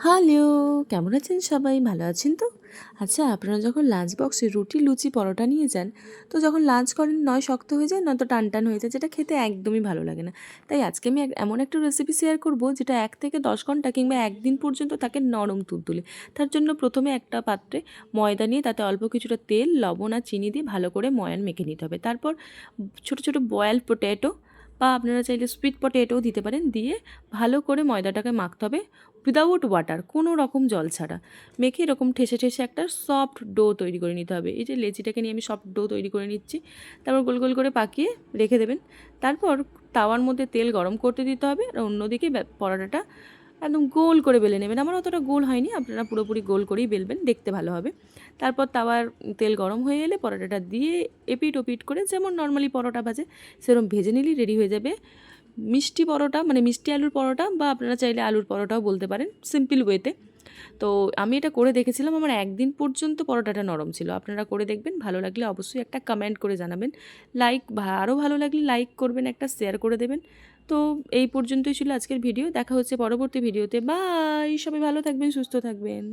Hello, কেমন আছেন সবাই? ভালো আছেন তো? আচ্ছা, আপনারা যখন লাঞ্চ বক্সে রুটি, লুচি, পরোটা নিয়ে যান, তো যখন লাঞ্চ করেন নয় শক্ত হয়ে যায় নয়তো টানটান হয়ে যায়, যেটা খেতে একদমই ভালো লাগে না। তাই আজকে আমি এমন একটা রেসিপি শেয়ার করব যেটা ১ থেকে ১০ ঘন্টা কিংবা ১ দিন পর্যন্ত থাকে নরম তুলতুলে। তার জন্য প্রথমে একটা পাত্রে ময়দা নিয়ে তাতে অল্প কিছুটা তেল, লবণ আর চিনি দিয়ে ভালো করে ময়ান মেখে নিতে হবে। তারপর ছোট, ছোট বয়েলড পটেটো বা আপনারা চাইলে সুইট পটেটোও দিতে পারেন, দিয়ে ভালো করে ময়দাটাকে মাখতে হবে উইদাউট ওয়াটার, কোনো রকম জল ছাড়া। মেখে এরকম ঠেসে ঠেসে একটা সফট ডো তৈরি করে নিতে হবে। এই যে লেচিটাকে নিয়ে আমি সফট ডো তৈরি করে নিচ্ছি। তারপর গোল গোল করে পাকিয়ে রেখে দেবেন। তারপর তাওয়ার মধ্যে তেল গরম করতে দিতে হবে, আর অন্যদিকে পরোটাটা একদম গোল করে বেলে নেবেন। আমার অতটা গোল হয়নি, আপনারা পুরোপুরি গোল করেই বেলবেন, দেখতে ভালো হবে। তারপর তাওয়ার তেল গরম হয়ে এলে পরোটাটা দিয়ে এপিট ওপিট করে যেমন নর্মালি পরোটা ভাজে সেরকম ভেজে নিলেই রেডি হয়ে যাবে মিষ্টি পরোটা, মানে মিষ্টি আলুর পরোটা, বা আপনারা চাইলে আলুর পরোটাও বলতে পারেন, সিম্পল ওয়েতে। তো আমি এটা করে দেখেছিলাম, আমার ১ দিন পর্যন্ত পরোটাটা নরম ছিল। আপনারা করে দেখবেন, ভালো লাগলে অবশ্যই একটা কমেন্ট করে জানাবেন। আরও ভালো লাগলে লাইক করবেন, একটা শেয়ার করে দেবেন। তো এই পর্যন্তই ছিল আজকের ভিডিও। দেখা হচ্ছে পরবর্তী ভিডিওতে। বাই, সবাই ভালো থাকবেন, সুস্থ থাকবেন।